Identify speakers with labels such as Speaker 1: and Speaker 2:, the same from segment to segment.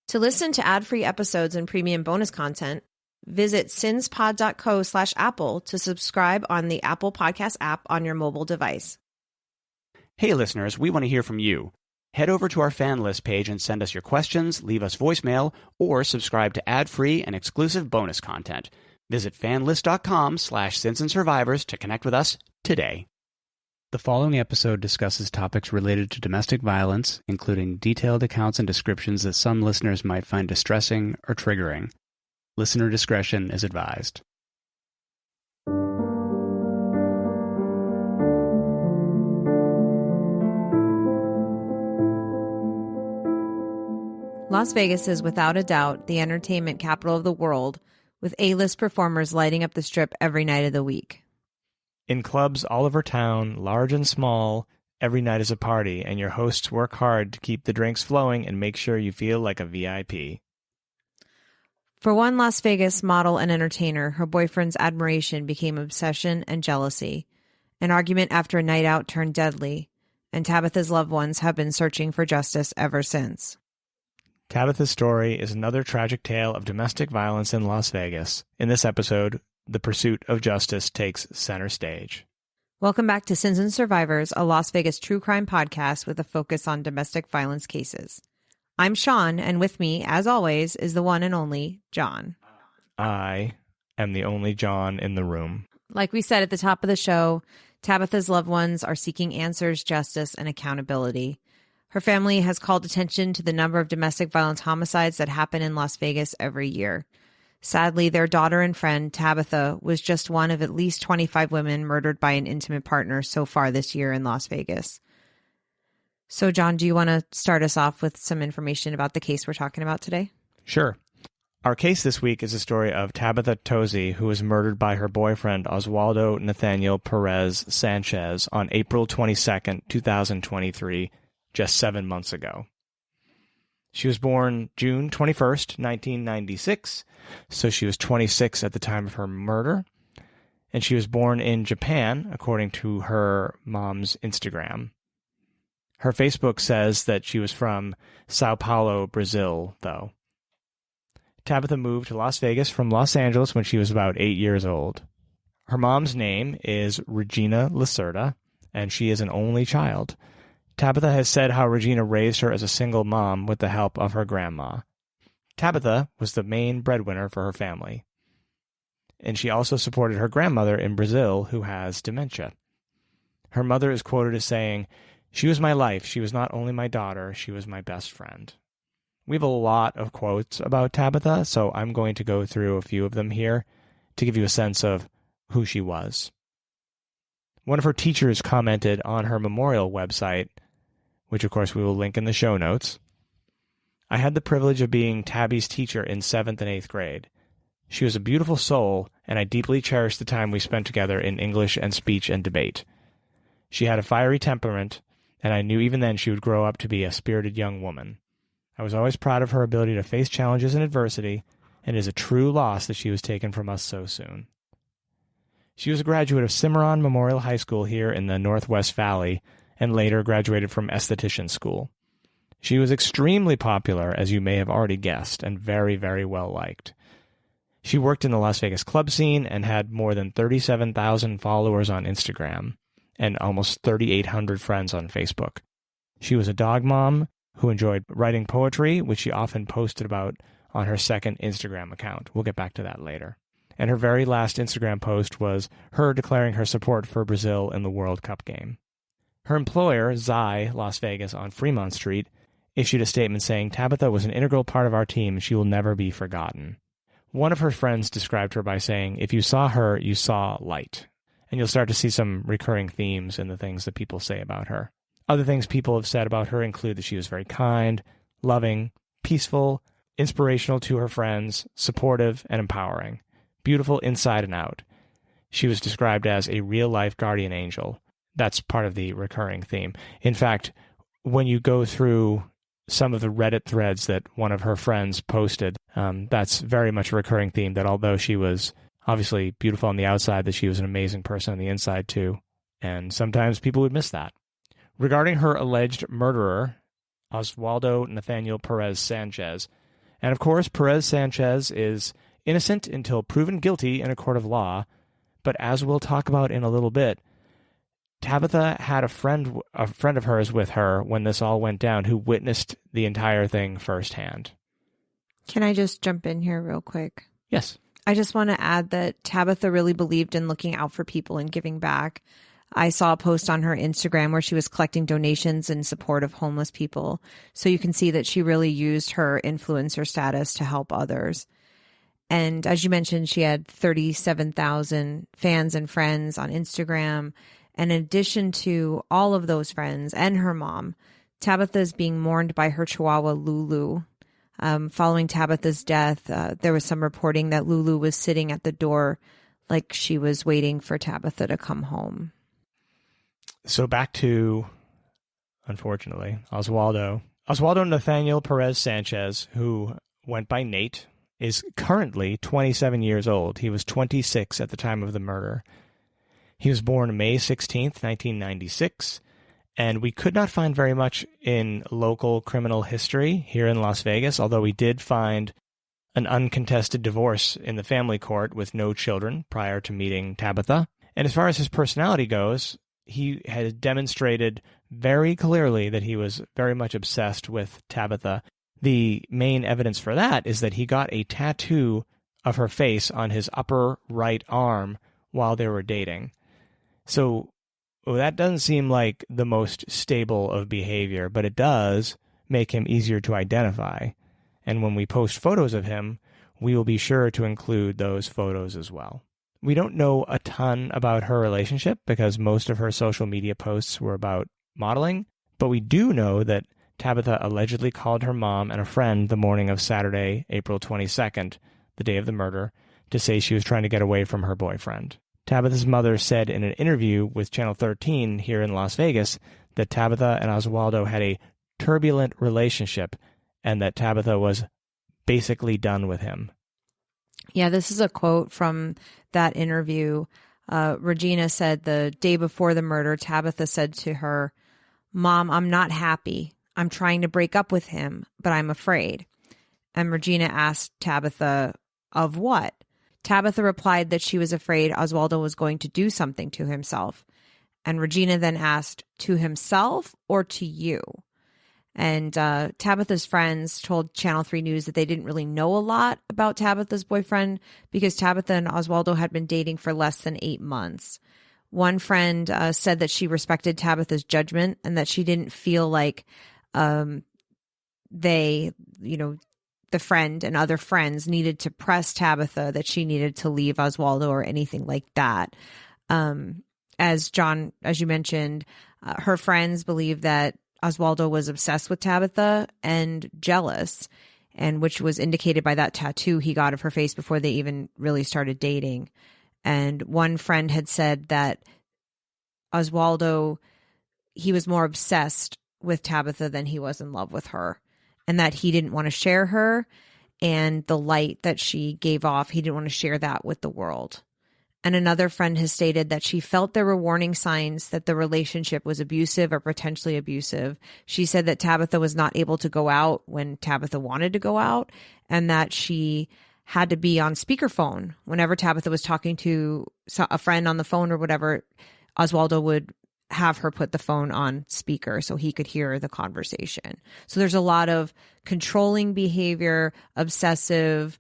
Speaker 1: To listen to ad-free episodes and premium bonus content, visit sinspod.co/Apple to subscribe on the Apple Podcast app on your mobile device.
Speaker 2: Hey listeners, we want to hear from you. Head over to our Fanlist page and send us your questions, leave us voicemail, or subscribe to ad-free and exclusive bonus content. Visit fanlist.com/sinsandsurvivors to connect with us today. The following episode discusses topics related to domestic violence, including detailed accounts and descriptions that some listeners might find distressing or triggering. Listener discretion is advised.
Speaker 1: Las Vegas is without a doubt the entertainment capital of the world, with A-list performers lighting up the strip every night of the week.
Speaker 3: In clubs all over town, large and small, every night is a party, and your hosts work hard to keep the drinks flowing and make sure you feel like a VIP.
Speaker 1: For one Las Vegas model and entertainer, her boyfriend's admiration became obsession and jealousy. An argument after a night out turned deadly, and Tabatha's loved ones have been searching for justice ever since.
Speaker 3: Tabatha's story is another tragic tale of domestic violence in Las Vegas. In this episode, the pursuit of justice takes center stage.
Speaker 1: Welcome back to Sins and Survivors, a Las Vegas true crime podcast with a focus on domestic violence cases. I'm Shaun, and with me, as always, is the one and only John.
Speaker 3: I am the only John in the room.
Speaker 1: Like we said at the top of the show, Tabatha's loved ones are seeking answers, justice, and accountability. Her family has called attention to the number of domestic violence homicides that happen in Las Vegas every year. Sadly, their daughter and friend, Tabatha, was just one of at least 25 women murdered by an intimate partner so far this year in Las Vegas. So, John, do you want to start us off with some information about the case we're talking about today?
Speaker 3: Sure. Our case this week is the story of Tabatha Tozzi, who was murdered by her boyfriend, Oswaldo Nathaniel Perez Sanchez, on April 22nd, 2023, just 7 months ago. She was born June 21st, 1996, so she was 26 at the time of her murder, and she was born in Japan, according to her mom's Instagram. Her Facebook says that she was from Sao Paulo, Brazil, though. Tabatha moved to Las Vegas from Los Angeles when she was about 8 years old. Her mom's name is Regina Lacerda, and she is an only child. Tabatha has said how Regina raised her as a single mom with the help of her grandma. Tabatha was the main breadwinner for her family, and she also supported her grandmother in Brazil, who has dementia. Her mother is quoted as saying, "She was my life. She was not only my daughter, she was my best friend." We have a lot of quotes about Tabatha, so I'm going to go through a few of them here to give you a sense of who she was. One of her teachers commented on her memorial website, which of course we will link in the show notes. "I had the privilege of being Tabby's teacher in 7th and 8th grade. She was a beautiful soul, and I deeply cherished the time we spent together in English and speech and debate. She had a fiery temperament, and I knew even then she would grow up to be a spirited young woman. I was always proud of her ability to face challenges and adversity, and it is a true loss that she was taken from us so soon." She was a graduate of Cimarron Memorial High School here in the Northwest Valley, and later graduated from esthetician school. She was extremely popular, as you may have already guessed, and very, very well liked. She worked in the Las Vegas club scene and had more than 37,000 followers on Instagram and almost 3,800 friends on Facebook. She was a dog mom who enjoyed writing poetry, which she often posted about on her second Instagram account. We'll get back to that later. And her very last Instagram post was her declaring her support for Brazil in the World Cup game. Her employer, Zai Las Vegas on Fremont Street, issued a statement saying, "Tabatha was an integral part of our team and she will never be forgotten." One of her friends described her by saying, "If you saw her, you saw light." And you'll start to see some recurring themes in the things that people say about her. Other things people have said about her include that she was very kind, loving, peaceful, inspirational to her friends, supportive, and empowering. Beautiful inside and out. She was described as a real-life guardian angel. That's part of the recurring theme. In fact, when you go through some of the Reddit threads that one of her friends posted, that's very much a recurring theme, that although she was obviously beautiful on the outside, that she was an amazing person on the inside too. And sometimes people would miss that. Regarding her alleged murderer, Oswaldo Nathaniel Perez Sanchez, And of course, Perez Sanchez is innocent until proven guilty in a court of law. But as we'll talk about in a little bit, Tabatha had a friend of hers with her when this all went down who witnessed the entire thing firsthand.
Speaker 1: Can I just jump in here real quick?
Speaker 3: Yes.
Speaker 1: I just want to add that Tabatha really believed in looking out for people and giving back. I saw a post on her Instagram where she was collecting donations in support of homeless people. So you can see that she really used her influencer status to help others. And as you mentioned, she had 37,000 fans and friends on Instagram. And in addition to all of those friends and her mom, Tabatha is being mourned by her chihuahua, Lulu. Following Tabatha's death, there was some reporting that Lulu was sitting at the door like she was waiting for Tabatha to come home.
Speaker 3: So back to, unfortunately, Oswaldo. Oswaldo Nathaniel Perez Sanchez, who went by Nate, is currently 27 years old. He was 26 at the time of the murder. He was born May 16th, 1996, and we could not find very much in local criminal history here in Las Vegas, although we did find an uncontested divorce in the family court with no children prior to meeting Tabatha. And as far as his personality goes, he has demonstrated very clearly that he was very much obsessed with Tabatha. The main evidence for that is that he got a tattoo of her face on his upper right arm while they were dating. So that doesn't seem like the most stable of behavior, but it does make him easier to identify. And when we post photos of him, we will be sure to include those photos as well. We don't know a ton about her relationship because most of her social media posts were about modeling, but we do know that Tabatha allegedly called her mom and a friend the morning of Saturday, April 22nd, the day of the murder, to say she was trying to get away from her boyfriend. Tabatha's mother said in an interview with Channel 13 here in Las Vegas that Tabatha and Oswaldo had a turbulent relationship and that Tabatha was basically done with him.
Speaker 1: Yeah, this is a quote from that interview. Regina said the day before the murder, Tabatha said to her, "Mom, I'm not happy. I'm trying to break up with him, but I'm afraid." And Regina asked Tabatha, "Of what?" Tabatha replied that she was afraid Oswaldo was going to do something to himself. And Regina then asked, "To himself or to you?" And Tabatha's friends told Channel 3 News that they didn't really know a lot about Tabatha's boyfriend because Tabatha and Oswaldo had been dating for less than 8 months. One friend said that she respected Tabatha's judgment and that she didn't feel like the friend and other friends needed to press Tabatha that she needed to leave Oswaldo or anything like that. As you mentioned, her friends believe that Oswaldo was obsessed with Tabatha and jealous, and which was indicated by that tattoo he got of her face before they even really started dating. And one friend had said that Oswaldo, he was more obsessed with Tabatha than he was in love with her, and that he didn't want to share her, and the light that she gave off, he didn't want to share that with the world. And another friend has stated that she felt there were warning signs that the relationship was abusive or potentially abusive. She said that Tabatha was not able to go out when Tabatha wanted to go out, and that she had to be on speakerphone. Whenever Tabatha was talking to a friend on the phone or whatever, Oswaldo would have her put the phone on speaker so he could hear the conversation. So there's a lot of controlling behavior, obsessive,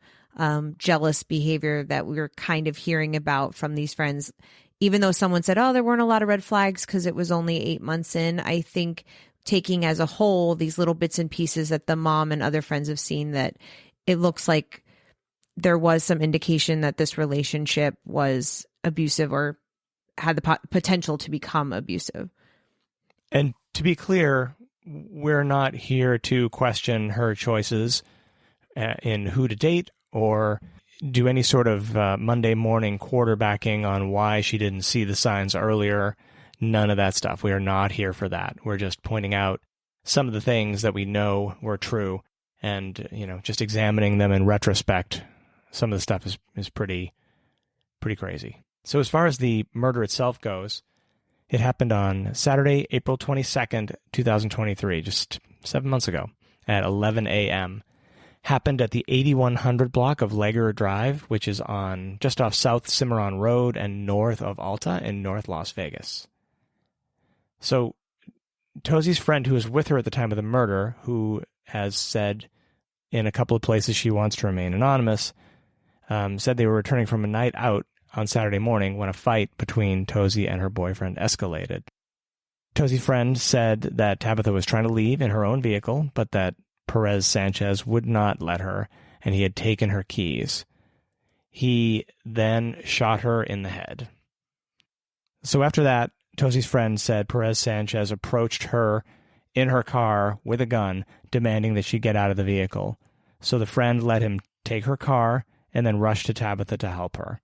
Speaker 1: jealous behavior that we were kind of hearing about from these friends. Even though someone said, oh, there weren't a lot of red flags because it was only 8 months in, I think taking as a whole these little bits and pieces that the mom and other friends have seen, that it looks like there was some indication that this relationship was abusive or had the potential to become abusive.
Speaker 3: And to be clear, we're not here to question her choices in who to date or do any sort of Monday morning quarterbacking on why she didn't see the signs earlier. None of that stuff. We are not here for that. We're just pointing out some of the things that we know were true and, just examining them in retrospect. Some of the stuff is pretty crazy. So as far as the murder itself goes, it happened on Saturday, April 22nd, 2023, just 7 months ago at 11 a.m. happened at the 8100 block of Leger Drive, which is on just off South Cimarron Road and north of Alta in North Las Vegas. So Tozzi's friend, who was with her at the time of the murder, who has said in a couple of places she wants to remain anonymous, said they were returning from a night out on Saturday morning when a fight between Tozzi and her boyfriend escalated. Tozzi's friend said that Tabatha was trying to leave in her own vehicle, but that Perez Sanchez would not let her, and he had taken her keys. He then shot her in the head. So after that, Tozzi's friend said Perez Sanchez approached her in her car with a gun, demanding that she get out of the vehicle. So the friend let him take her car and then rushed to Tabatha to help her.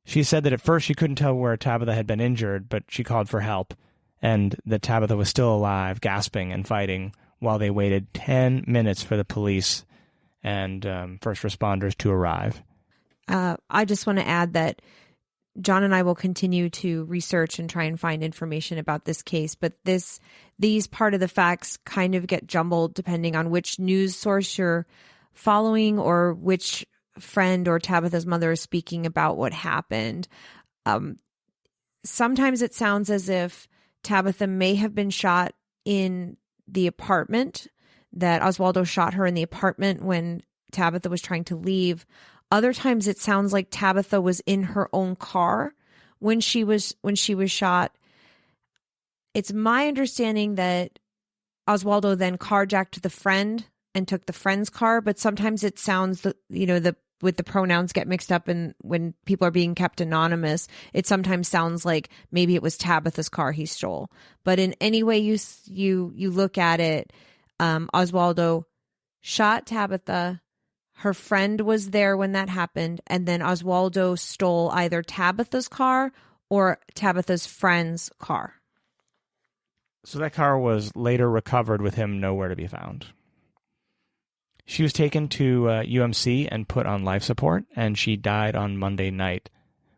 Speaker 3: She said that at first she couldn't tell where Tabatha had been injured, but she called for help, and that Tabatha was still alive, gasping and fighting, while they waited 10 minutes for the police and first responders to arrive.
Speaker 1: I just want to add that John and I will continue to research and try and find information about this case, but these part of the facts kind of get jumbled depending on which news source you're following or which friend or Tabatha's mother is speaking about what happened. Sometimes it sounds as if Tabatha may have been shot in the apartment, that Oswaldo shot her in the apartment when Tabatha was trying to leave. Other times it sounds like Tabatha was in her own car when she was shot. It's my understanding that Oswaldo then carjacked the friend and took the friend's car, but sometimes it sounds with the pronouns get mixed up, and when people are being kept anonymous, it sometimes sounds like maybe it was Tabatha's car he stole. But in any way you look at it, Oswaldo shot Tabatha. Her friend was there when that happened, and then Oswaldo stole either Tabatha's car or Tabatha's friend's car.
Speaker 3: So that car was later recovered with him nowhere to be found. She was taken to UMC and put on life support, and she died on Monday night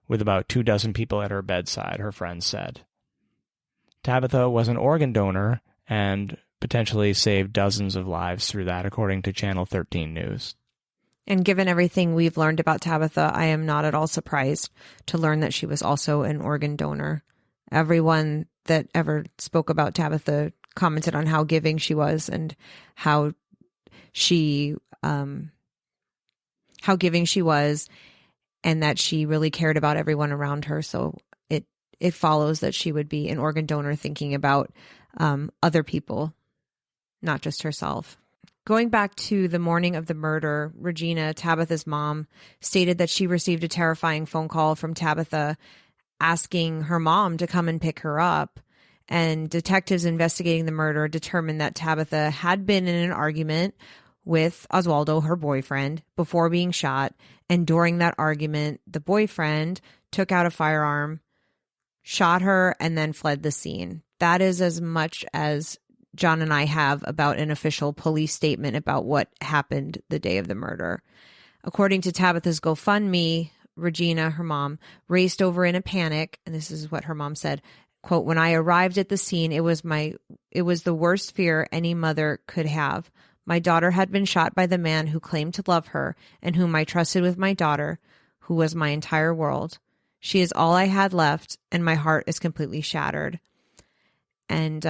Speaker 3: with about 24 people at her bedside, her friends said. Tabatha was an organ donor and potentially saved dozens of lives through that, according to Channel 13 News.
Speaker 1: And given everything we've learned about Tabatha, I am not at all surprised to learn that she was also an organ donor. Everyone that ever spoke about Tabatha commented on how giving she was and how giving she was, and that she really cared about everyone around her. So it follows that she would be an organ donor thinking about other people, not just herself. Going back to the morning of the murder, Regina, Tabatha's mom, stated that she received a terrifying phone call from Tabatha asking her mom to come and pick her up. And detectives investigating the murder determined that Tabatha had been in an argument with Oswaldo, her boyfriend, before being shot. And during that argument, the boyfriend took out a firearm, shot her, and then fled the scene. That is as much as John and I have about an official police statement about what happened the day of the murder. According to Tabatha's GoFundMe, Regina, her mom, raced over in a panic, and this is what her mom said, quote, "When I arrived at the scene, it was the worst fear any mother could have. My daughter had been shot by the man who claimed to love her and whom I trusted with my daughter, who was my entire world. She is all I had left, and my heart is completely shattered." And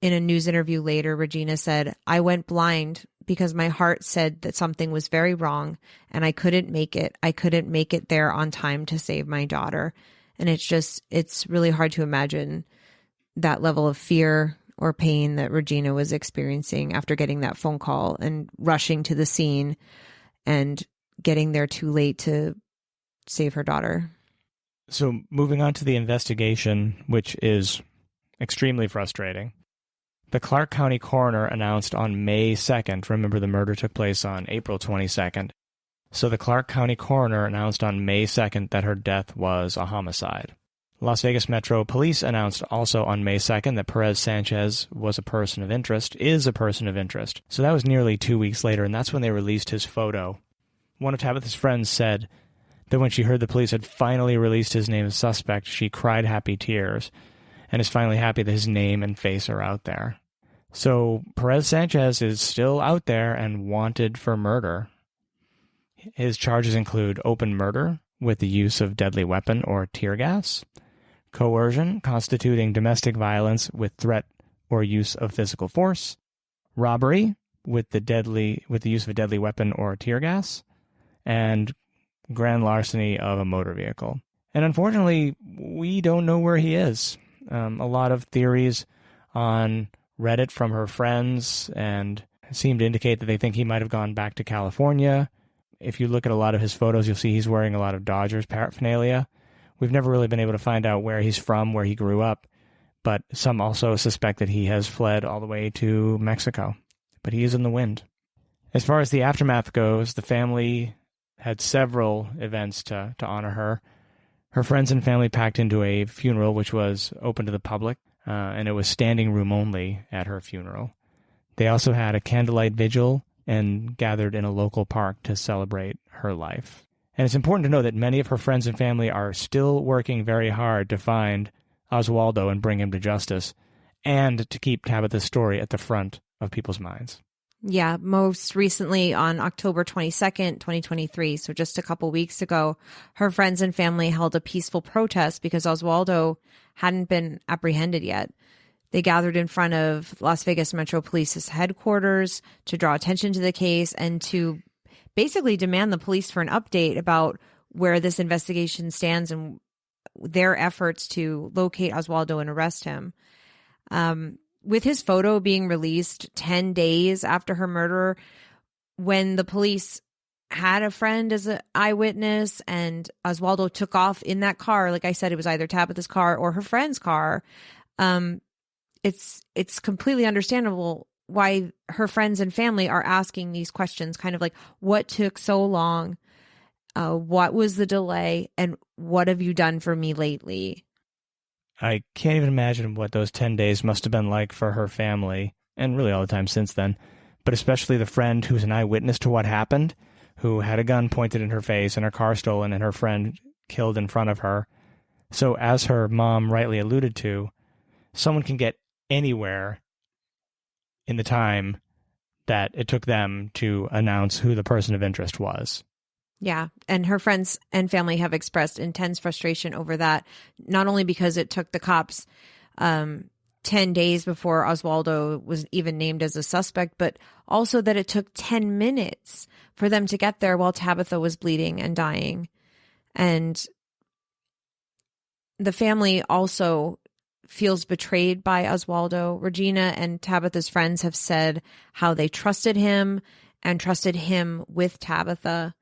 Speaker 1: in a news interview later, Regina said, "I went blind because my heart said that something was very wrong, and I couldn't make it. I couldn't make it there on time to save my daughter." And it's really hard to imagine that level of fear or pain that Regina was experiencing after getting that phone call and rushing to the scene and getting there too late to save her daughter.
Speaker 3: So moving on to the investigation, which is extremely frustrating. The Clark County coroner announced on May 2nd, remember the murder took place on April 22nd, so the Clark County coroner announced on May 2nd that her death was a homicide. Las Vegas Metro Police announced also on May 2nd that Perez Sanchez is a person of interest. So that was nearly 2 weeks later, and that's when they released his photo. One of Tabatha's friends said that when she heard the police had finally released his name as suspect, she cried happy tears, and is finally happy that his name and face are out there. So Perez Sanchez is still out there and wanted for murder. His charges include open murder with the use of deadly weapon or tear gas, coercion constituting domestic violence with threat or use of physical force, robbery with the use of a deadly weapon or tear gas, and grand larceny of a motor vehicle. And unfortunately, we don't know where he is. A lot of theories on Reddit from her friends and seem to indicate that they think he might have gone back to California. If you look at a lot of his photos, you'll see he's wearing a lot of Dodgers paraphernalia. We've never really been able to find out where he's from, where he grew up, but some also suspect that he has fled all the way to Mexico. But he is in the wind. As far as the aftermath goes, the family had several events to honor her. Her friends and family packed into a funeral which was open to the public, and it was standing room only at her funeral. They also had a candlelight vigil and gathered in a local park to celebrate her life. And it's important to know that many of her friends and family are still working very hard to find Oswaldo and bring him to justice, and to keep Tabatha's story at the front of people's minds.
Speaker 1: Yeah, most recently on October 22nd, 2023, so just a couple weeks ago, her friends and family held a peaceful protest because Oswaldo hadn't been apprehended yet. They gathered in front of Las Vegas Metro Police's headquarters to draw attention to the case and to basically demand the police for an update about where this investigation stands and their efforts to locate Oswaldo and arrest him. With his photo being released 10 days after her murder, when the police had a friend as an eyewitness and Oswaldo took off in that car, like I said, it was either Tabatha's car or her friend's car, it's completely understandable why her friends and family are asking these questions, kind of like, what took so long? What was the delay? And what have you done for me lately?
Speaker 3: I can't even imagine what those 10 days must have been like for her family, and really all the time since then, but especially the friend who's an eyewitness to what happened, who had a gun pointed in her face and her car stolen and her friend killed in front of her. So as her mom rightly alluded to, someone can get anywhere in the time that it took them to announce who the person of interest was.
Speaker 1: Yeah. And her friends and family have expressed intense frustration over that, not only because it took the cops 10 days before Oswaldo was even named as a suspect, but also that it took 10 minutes for them to get there while Tabatha was bleeding and dying. And the family also feels betrayed by Oswaldo. Regina and Tabatha's friends have said how they trusted him and trusted him with Tabatha.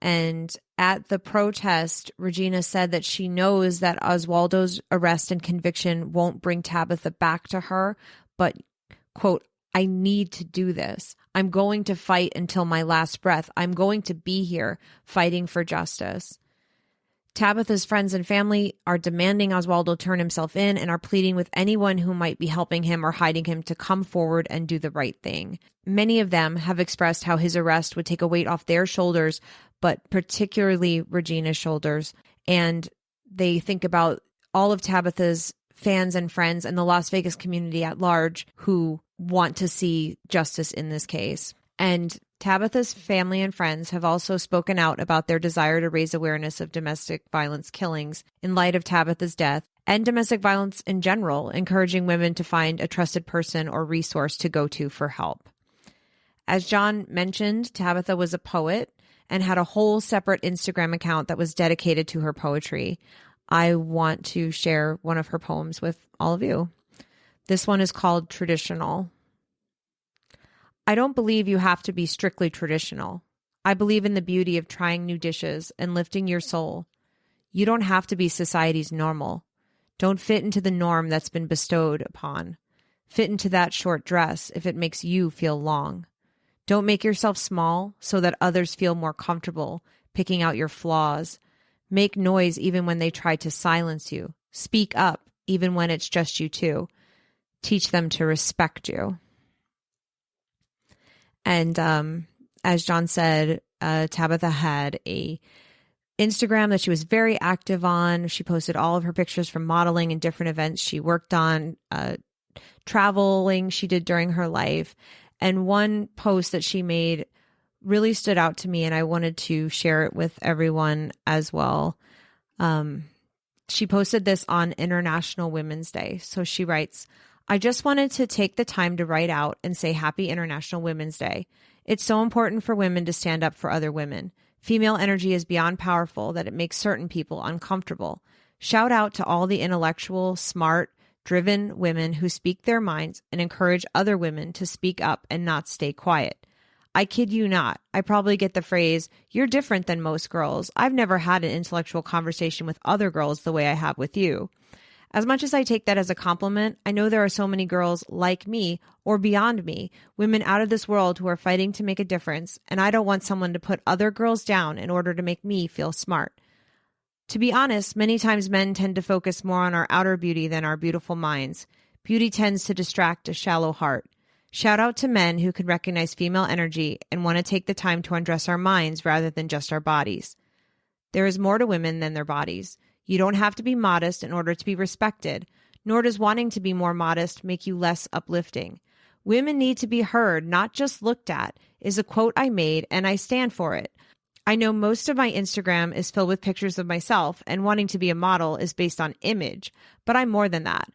Speaker 1: And at the protest, Regina said that she knows that Oswaldo's arrest and conviction won't bring Tabatha back to her, but, quote, I need to do this. I'm going to fight until my last breath. I'm going to be here fighting for justice. Tabatha's friends and family are demanding Oswaldo turn himself in and are pleading with anyone who might be helping him or hiding him to come forward and do the right thing. Many of them have expressed how his arrest would take a weight off their shoulders, but particularly Regina's shoulders. And they think about all of Tabatha's fans and friends and the Las Vegas community at large who want to see justice in this case. And Tabatha's family and friends have also spoken out about their desire to raise awareness of domestic violence killings in light of Tabatha's death and domestic violence in general, encouraging women to find a trusted person or resource to go to for help. As John mentioned, Tabatha was a poet and had a whole separate Instagram account that was dedicated to her poetry. I want to share one of her poems with all of you. This one is called Traditional. I don't believe you have to be strictly traditional. I believe in the beauty of trying new dishes and lifting your soul. You don't have to be society's normal. Don't fit into the norm that's been bestowed upon. Fit into that short dress if it makes you feel long. Don't make yourself small so that others feel more comfortable picking out your flaws. Make noise even when they try to silence you. Speak up even when it's just you two. Teach them to respect you. And as John said, Tabatha had a Instagram that she was very active on. She posted all of her pictures from modeling and different events she worked on, traveling she did during her life. And one post that she made really stood out to me, and I wanted to share it with everyone as well. She posted this on International Women's Day. So she writes, I just wanted to take the time to write out and say Happy International Women's Day. It's so important for women to stand up for other women. Female energy is beyond powerful that it makes certain people uncomfortable. Shout out to all the intellectual, smart, driven women who speak their minds and encourage other women to speak up and not stay quiet. I kid you not. I probably get the phrase, you're different than most girls. I've never had an intellectual conversation with other girls the way I have with you. As much as I take that as a compliment, I know there are so many girls like me or beyond me, women out of this world who are fighting to make a difference, and I don't want someone to put other girls down in order to make me feel smart. To be honest, many times men tend to focus more on our outer beauty than our beautiful minds. Beauty tends to distract a shallow heart. Shout out to men who can recognize female energy and want to take the time to undress our minds rather than just our bodies. There is more to women than their bodies. You don't have to be modest in order to be respected, nor does wanting to be more modest make you less uplifting. Women need to be heard, not just looked at, is a quote I made, and I stand for it. I know most of my Instagram is filled with pictures of myself, and wanting to be a model is based on image, but I'm more than that.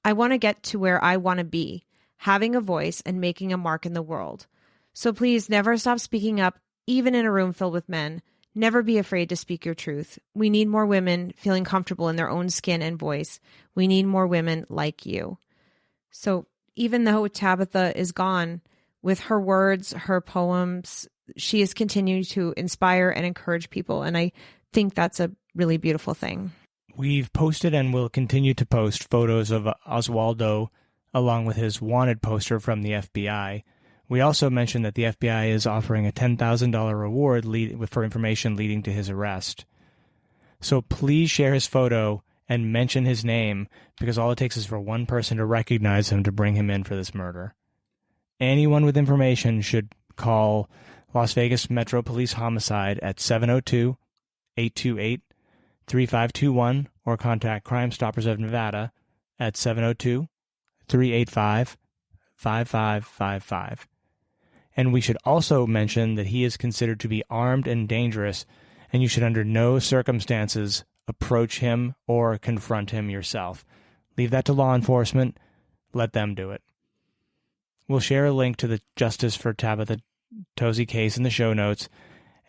Speaker 1: I want to get to where I want to be, having a voice and making a mark in the world. So please never stop speaking up, even in a room filled with men. Never be afraid to speak your truth. We need more women feeling comfortable in their own skin and voice. We need more women like you. So even though Tabatha is gone, with her words, her poems, she is continuing to inspire and encourage people. And I think that's a really beautiful thing.
Speaker 3: We've posted and will continue to post photos of Oswaldo along with his wanted poster from the FBI. We also mentioned that the FBI is offering a $10,000 reward for information leading to his arrest. So please share his photo and mention his name, because all it takes is for one person to recognize him to bring him in for this murder. Anyone with information should call Las Vegas Metro Police Homicide at 702-828-3521 or contact Crime Stoppers of Nevada at 702-385-5555. And we should also mention that he is considered to be armed and dangerous, and you should under no circumstances approach him or confront him yourself. Leave that to law enforcement. Let them do it. We'll share a link to the Justice for Tabatha Tozzi case in the show notes,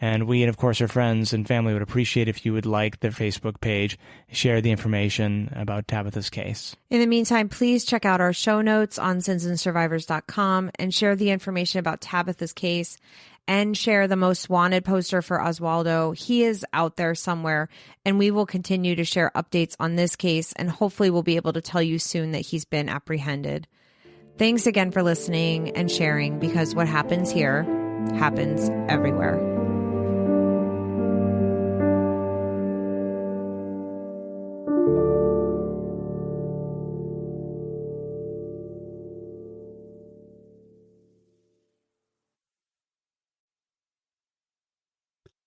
Speaker 3: and we and of course our friends and family would appreciate if you would like their Facebook page, share the information about Tabatha's case.
Speaker 1: In the meantime, please check out our show notes on sinsandsurvivors.com and share the information about Tabatha's case and share the most wanted poster for Oswaldo. He is out there somewhere, and we will continue to share updates on this case, and hopefully we'll be able to tell you soon that he's been apprehended. Thanks again for listening and sharing, because what happens here happens everywhere.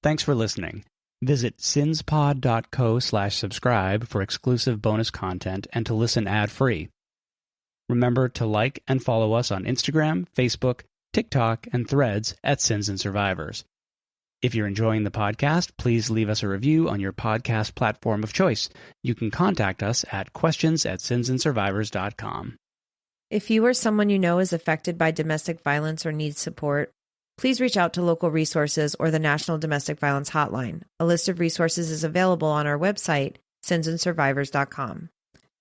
Speaker 2: Thanks for listening. Visit sinspod.co/subscribe for exclusive bonus content and to listen ad-free. Remember to like and follow us on Instagram, Facebook, TikTok, and Threads at Sins and Survivors. If you're enjoying the podcast, please leave us a review on your podcast platform of choice. You can contact us at questions@sinsandsurvivors.com.
Speaker 1: If you or someone you know is affected by domestic violence or needs support, please reach out to local resources or the National Domestic Violence Hotline. A list of resources is available on our website, sinsandsurvivors.com.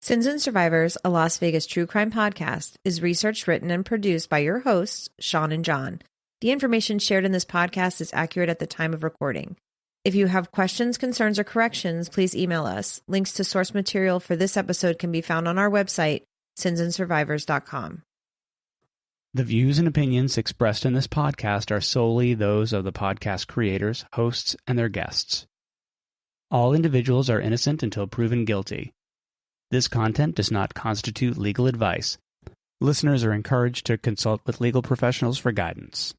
Speaker 1: Sins and Survivors, a Las Vegas true crime podcast, is researched, written, and produced by your hosts, Shaun and John. The information shared in this podcast is accurate at the time of recording. If you have questions, concerns, or corrections, please email us. Links to source material for this episode can be found on our website, sinsandsurvivors.com.
Speaker 2: The views and opinions expressed in this podcast are solely those of the podcast creators, hosts, and their guests. All individuals are innocent until proven guilty. This content does not constitute legal advice. Listeners are encouraged to consult with legal professionals for guidance.